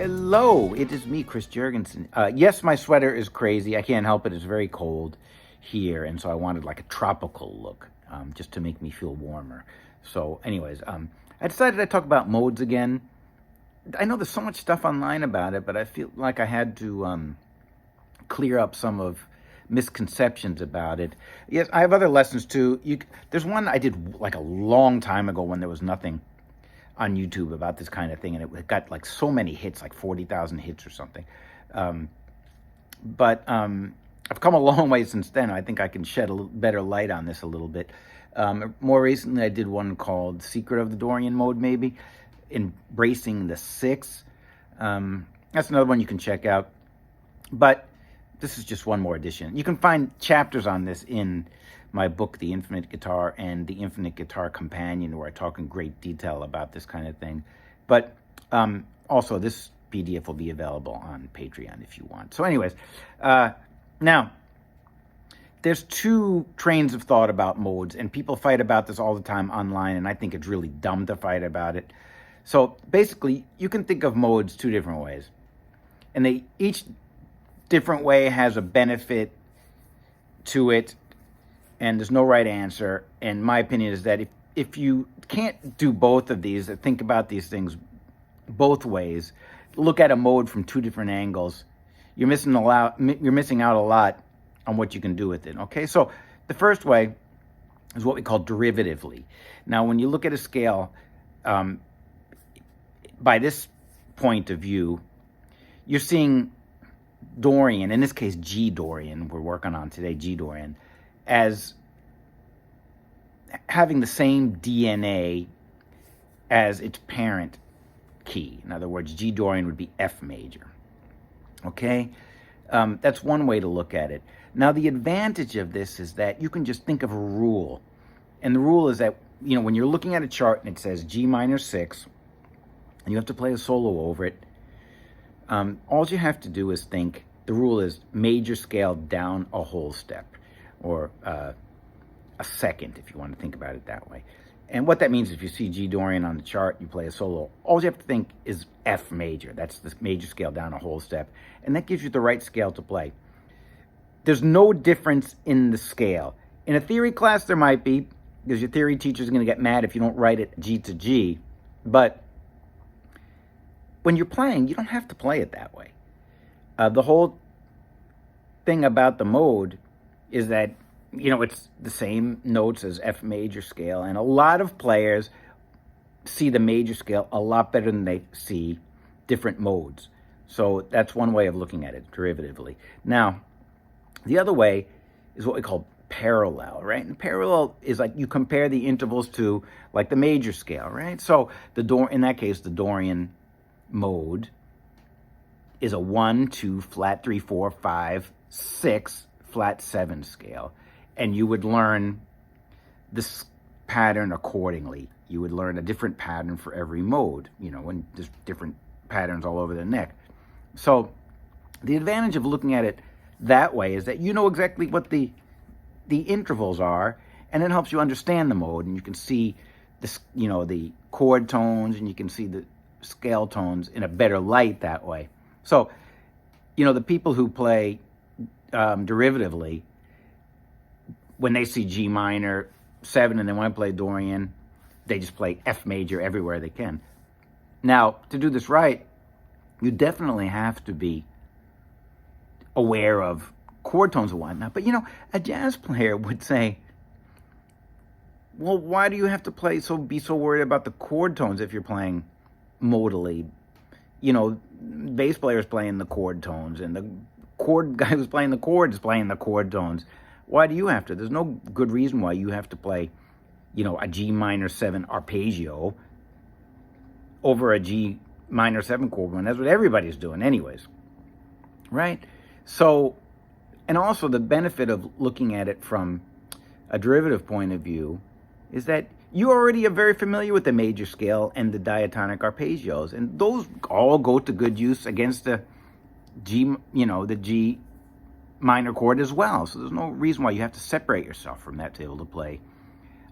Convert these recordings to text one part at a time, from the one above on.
Hello, it is me, Chris Jurgensen. Yes, my sweater is crazy. I can't help it. It's very cold here, and so I wanted like a tropical look, just to make me feel warmer. So anyways, I decided I'd talk about modes again. I know there's so much stuff online about it, but I feel like I had to clear up some of misconceptions about it. Yes, I have other lessons too. There's one I did like a long time ago when there was nothing on YouTube about this kind of thing, and it got like so many hits, like 40,000 hits or something. But I've come a long way since then. I think I can shed a little better light on this a little bit. More recently, I did one called Secret of the Dorian Mode, maybe, Embracing the Six. That's another one you can check out. But this is just one more edition. You can find chapters on this in my book, The Infinite Guitar, and The Infinite Guitar Companion, where I talk in great detail about this kind of thing. But also, this PDF will be available on Patreon if you want. So anyways, now, there's two trains of thought about modes, and people fight about this all the time online, and I think it's really dumb to fight about it. So basically, you can think of modes two different ways. And each different way has a benefit to it, and there's no right answer. And my opinion is that if you can't do both of these, think about these things both ways, look at a mode from two different angles, you're missing out a lot on what you can do with it. Okay, so the first way is what we call derivatively. Now, when you look at a scale, by this point of view, you're seeing Dorian, in this case G Dorian, we're working on today, G Dorian, as having the same DNA as its parent key. In other words, G Dorian would be F major. Okay? That's one way to look at it. Now, the advantage of this is that you can just think of a rule. And the rule is that, when you're looking at a chart and it says G minor 6, and you have to play a solo over it, all you have to do is think, the rule is major scale down a whole step, or a second, if you want to think about it that way. And what that means, if you see G Dorian on the chart, you play a solo, all you have to think is F major. That's the major scale down a whole step. And that gives you the right scale to play. There's no difference in the scale. In a theory class, there might be, because your theory teacher is going to get mad if you don't write it G to G. But when you're playing, you don't have to play it that way. The whole thing about the mode is that, it's the same notes as F major scale, and a lot of players see the major scale a lot better than they see different modes. So that's one way of looking at it, derivatively. Now, the other way is what we call parallel, right? And parallel is like you compare the intervals to like the major scale, right? So in that case, the Dorian mode is a 1, 2, flat 3, 4, 5, 6, flat 7 scale. And you would learn this pattern accordingly. You would learn a different pattern for every mode, when there's different patterns all over the neck. So the advantage of looking at it that way is that you know exactly what the intervals are, and it helps you understand the mode, and you can see the chord tones, and you can see the scale tones in a better light that way. So, the people who play derivatively, when they see G minor 7 and they want to play Dorian, they just play F major everywhere they can. Now, to do this right, you definitely have to be aware of chord tones and whatnot. But, a jazz player would say, well, why do you have to be so worried about the chord tones if you're playing modally? Bass player's playing the chord tones, and the chord guy who's playing the chord is playing the chord tones. Why do you have to? There's no good reason why you have to play, a G minor 7 arpeggio over a G minor 7 chord one. That's what everybody's doing anyways, right? So, and also the benefit of looking at it from a derivative point of view is that you already are very familiar with the major scale and the diatonic arpeggios, and those all go to good use against the the G minor chord as well. So there's no reason why you have to separate yourself from that to be able to play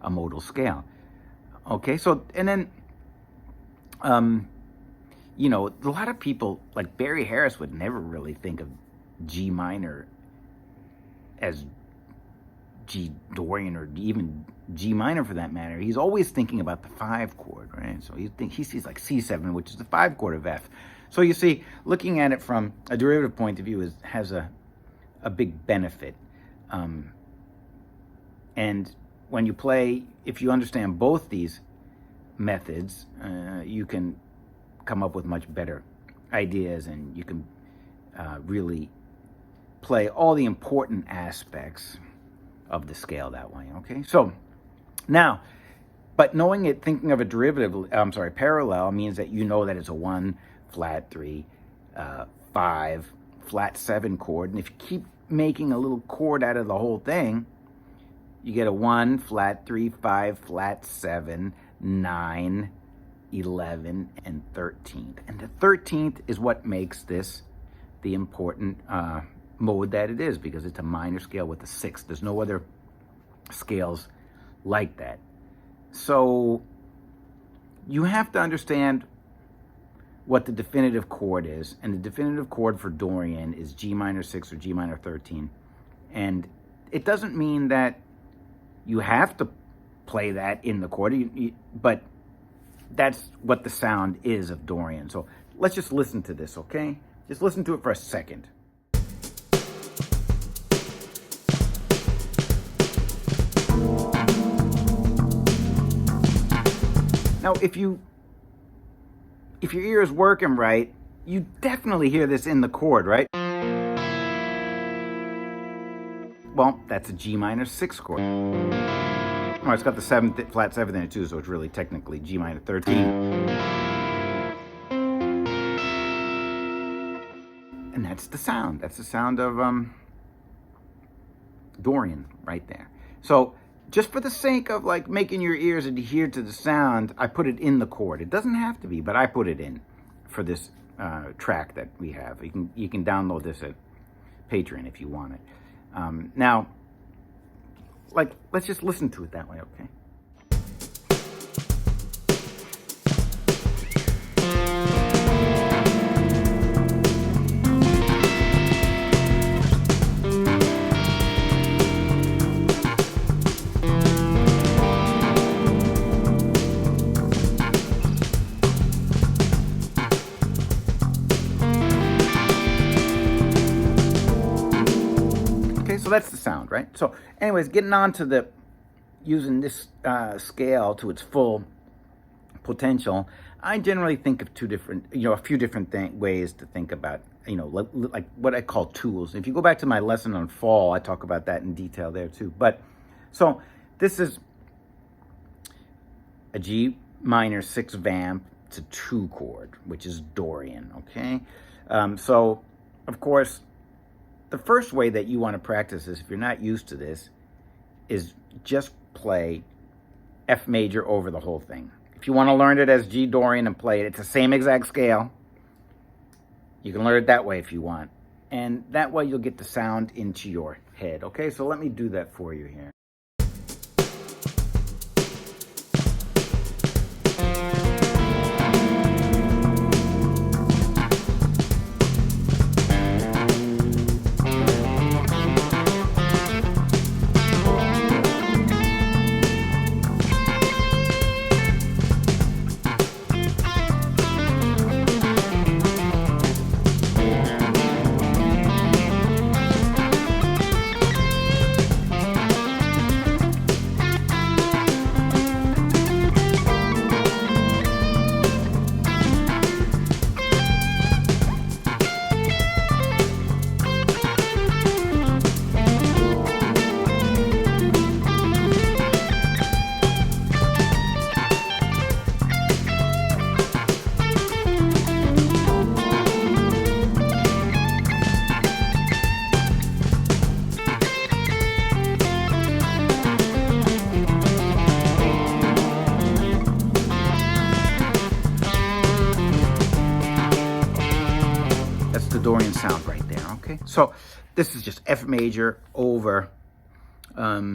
a modal scale. Okay, so, and then you know, a lot of people, like Barry Harris, would never really think of G minor as G Dorian, or even G minor for that matter. He's always thinking about the 5 chord, right? So he sees like C7, which is the 5 chord of F. So you see, looking at it from a derivative point of view has a big benefit. And when you play, if you understand both these methods, you can come up with much better ideas, and you can really play all the important aspects of the scale that way, okay? So now, but knowing it, thinking of a derivative, parallel, means that you know that it's a 1, flat 3, 5, flat 7 chord. And if you keep making a little chord out of the whole thing, you get a 1, flat 3, 5, flat 7, 9, 11, and 13th. And the 13th is what makes this the important mode that it is, because it's a minor scale with a 6. There's no other scales like that. So you have to understand what the definitive chord is, and the definitive chord for Dorian is G minor 6 or G minor 13. And it doesn't mean that you have to play that in the chord, but that's what the sound is of Dorian. So let's just listen to this, okay? Just listen to it for a second. Now, if your ear is working right, you definitely hear this in the chord, right? Well, that's a G minor 6 chord. Oh, it's got the 7th, flat 7th in it too, so it's really technically G minor 13. And that's the sound. That's the sound of Dorian right there. So just for the sake of like making your ears adhere to the sound, I put it in the chord. It doesn't have to be, but I put it in for this track that we have. You can download this at Patreon if you want it. Now, like, let's just listen to it that way, okay? So that's the sound, right? So anyways, getting on to using this scale to its full potential, I generally think of a few different ways to think about, like what I call tools. If you go back to my lesson on fall, I talk about that in detail there too. But so this is a G minor 6 vamp. It's a 2 chord, which is Dorian, okay? So of course, the first way that you want to practice this, if you're not used to this, is just play F major over the whole thing. If you want to learn it as G Dorian and play it, it's the same exact scale. You can learn it that way if you want. And that way you'll get the sound into your head. Okay, so let me do that for you here. Dorian sound right there, okay? So this is just F major over a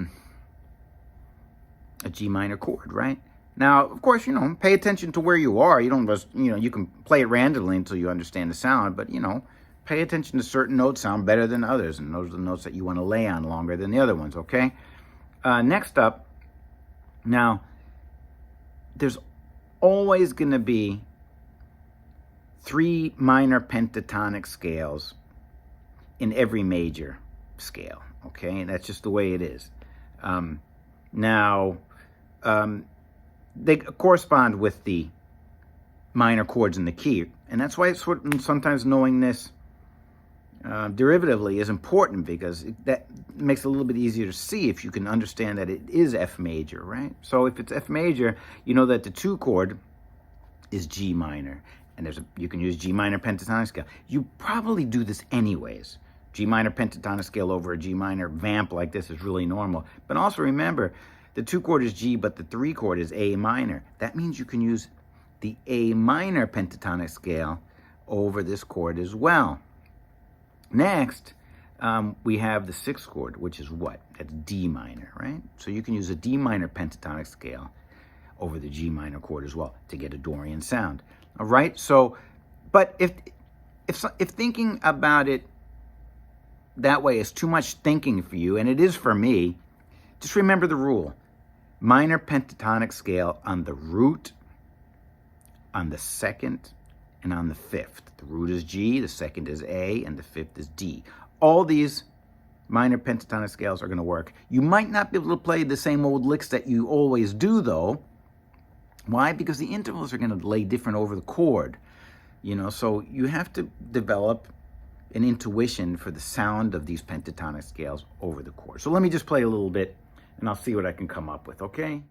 G minor chord, right? Now, of course, pay attention to where you are. You don't just, you can play it randomly until you understand the sound, but, pay attention to certain notes sound better than others, and those are the notes that you want to lay on longer than the other ones, okay? Next up, now, there's always going to be 3 minor pentatonic scales in every major scale, okay? And that's just the way it is. They correspond with the minor chords in the key, and that's why it's sometimes knowing this derivatively is important, because that makes it a little bit easier to see if you can understand that it is F major, right? So if it's F major, you know that the 2 chord is G minor, and you can use G minor pentatonic scale. You probably do this anyways. G minor pentatonic scale over a G minor vamp like this is really normal. But also remember, the 2 chord is G, but the 3 chord is A minor. That means you can use the A minor pentatonic scale over this chord as well. Next, we have the 6th chord, which is what? That's D minor, right? So you can use a D minor pentatonic scale over the G minor chord as well to get a Dorian sound. All right? So, but if thinking about it that way is too much thinking for you, and it is for me, just remember the rule. Minor pentatonic scale on the root, on the 2nd, and on the 5th. The root is G, the 2nd is A, and the 5th is D. All these minor pentatonic scales are going to work. You might not be able to play the same old licks that you always do, though. Why? Because the intervals are going to lay different over the chord. So you have to develop an intuition for the sound of these pentatonic scales over the chord. So let me just play a little bit, and I'll see what I can come up with, okay?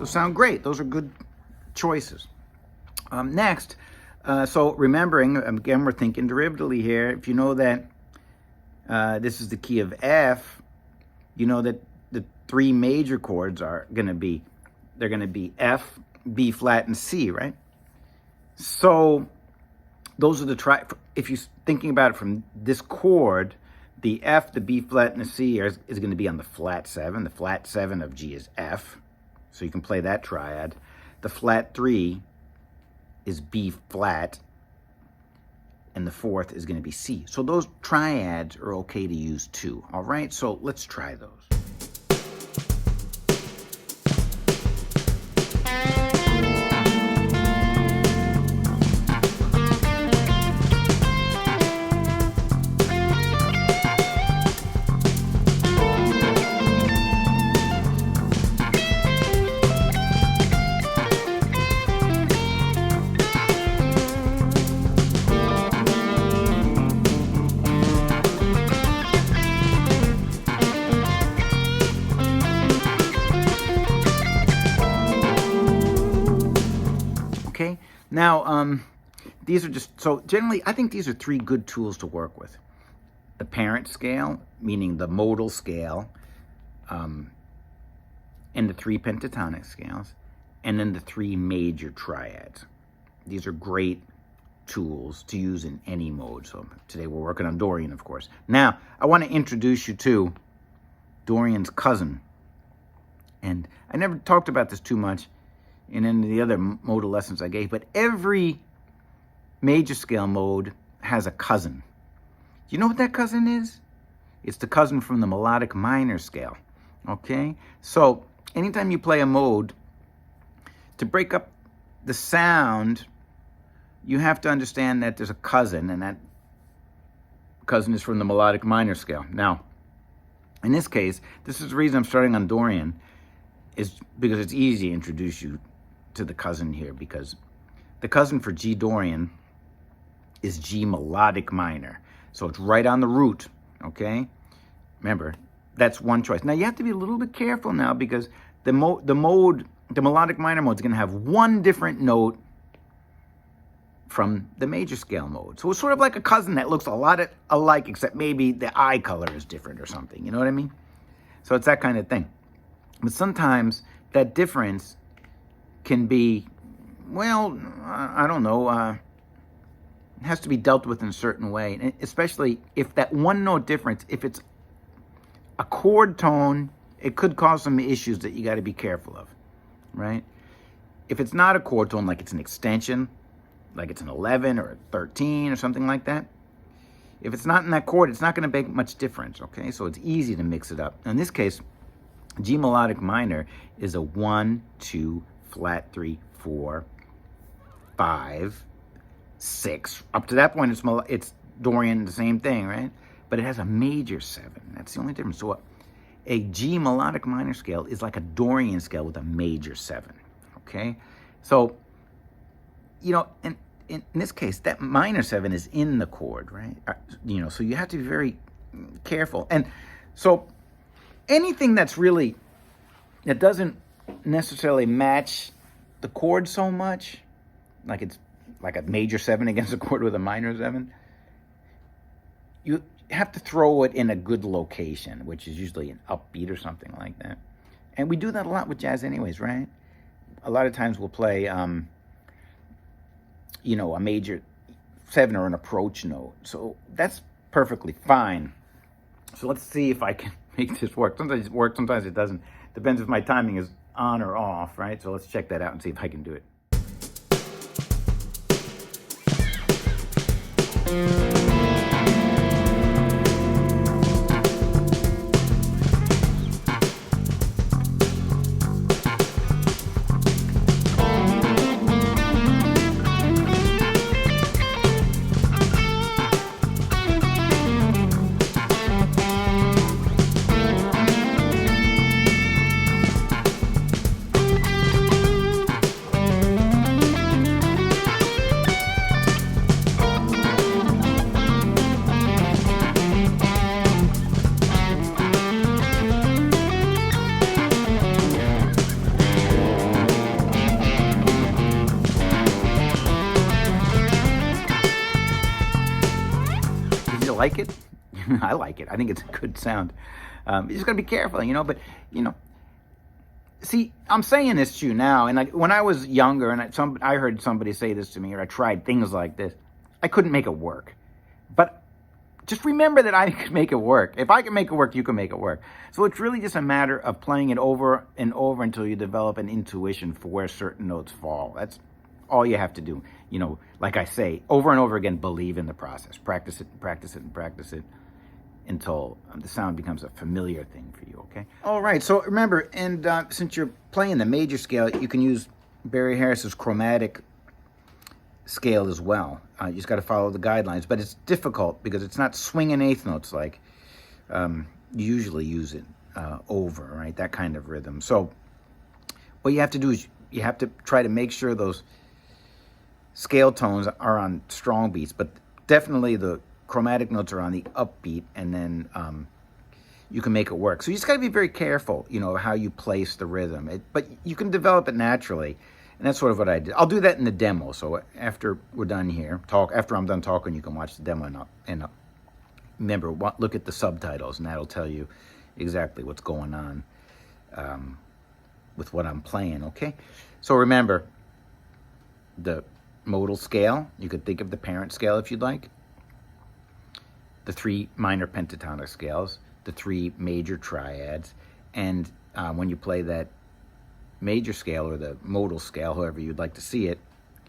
Sound great. Those are good choices. Next, so remembering, again, we're thinking derivatively here. If you know that this is the key of F, you know that the 3 major chords are going to be, they're going to be F, B flat, and C, right? So those are the if you're thinking about it from this chord, the F, the B flat, and the C is going to be on the flat 7. The flat 7 of G is F. So you can play that triad. The flat 3 is B flat, and the 4th is going to be C. So those triads are okay to use too. All right, so let's try those. Okay, now these are just, so generally I think these are 3 good tools to work with. The parent scale, meaning the modal scale, and the 3 pentatonic scales, and then the 3 major triads. These are great tools to use in any mode. So today we're working on Dorian, of course. Now, I want to introduce you to Dorian's cousin. And I never talked about this too much in any of the other modal lessons I gave, but every major scale mode has a cousin. Do you know what that cousin is? It's the cousin from the melodic minor scale, okay? So anytime you play a mode, to break up the sound, you have to understand that there's a cousin, and that cousin is from the melodic minor scale. Now, in this case, this is the reason I'm starting on Dorian, is because it's easy to introduce you to the cousin here, because the cousin for G Dorian is G melodic minor. So it's right on the root, okay? Remember, that's one choice. Now you have to be a little bit careful now, because the melodic minor mode is going to have one different note from the major scale mode. So it's sort of like a cousin that looks a lot alike, except maybe the eye color is different or something. You know what I mean? So it's that kind of thing. But sometimes that difference can be, well, I don't know, it has to be dealt with in a certain way, and especially if that one note difference, if it's a chord tone, it could cause some issues that you got to be careful of, right? If it's not a chord tone, like it's an extension, like it's an 11 or a 13 or something like that, if it's not in that chord, it's not going to make much difference, okay? So it's easy to mix it up. In this case, G melodic minor is a 1, 2, flat 3, 4, 5, 6. Up to that point, it's Dorian, the same thing, right? But it has a major 7. That's the only difference. So a G melodic minor scale is like a Dorian scale with a major 7, okay? So, you know, in this case, that minor 7 is in the chord, right? You know, so you have to be very careful. And so anything that doesn't necessarily match the chord so much, like it's like a major 7 against a chord with a minor 7, you have to throw it in a good location, which is usually an upbeat or something like that. And we do that a lot with jazz anyways, right? A lot of times we'll play, you know, a major 7 or an approach note. So that's perfectly fine. So let's see if I can make this work. Sometimes it works, sometimes it doesn't. Depends if my timing is on or off, right? So let's check that out and see if I can do it. Like it? I like it. I think it's a good sound. You just gotta be careful, you know. But you know, see, I'm saying this to you now, and when I was younger, and I heard somebody say this to me, or I tried things like this, I couldn't make it work. But just remember that I can make it work. If I can make it work, you can make it work. So it's really just a matter of playing it over and over until you develop an intuition for where certain notes fall. That's all you have to do. You know, like I say, over and over again, believe in the process. Practice it and practice it and practice it until the sound becomes a familiar thing for you, okay? All right, so remember, and since you're playing the major scale, you can use Barry Harris's chromatic scale as well. You just got to follow the guidelines, but it's difficult because it's not swinging eighth notes like you usually use it over, right? That kind of rhythm. So what you have to do is you have to try to make sure those scale tones are on strong beats, but definitely the chromatic notes are on the upbeat, and then you can make it work. So you just got to be very careful, you know, how you place the rhythm. But you can develop it naturally, and that's sort of what I did. I'll do that in the demo. So after we're done here, after I'm done talking, you can watch the demo, and remember, look at the subtitles, and that'll tell you exactly what's going on with what I'm playing, okay? So remember, the modal scale, you could think of the parent scale if you'd like, the 3 minor pentatonic scales, the 3 major triads, and when you play that major scale or the modal scale, however you'd like to see it,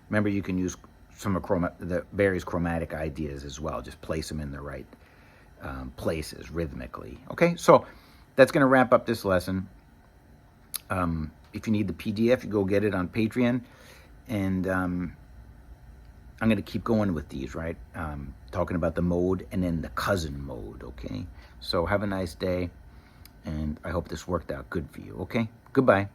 remember you can use some of the various chromatic ideas as well. Just place them in the right places rhythmically. Okay, so that's going to wrap up this lesson. If you need the PDF, you go get it on Patreon. And I'm going to keep going with these, right? Talking about the mode and then the cousin mode, okay? So have a nice day, and I hope this worked out good for you, okay? Goodbye.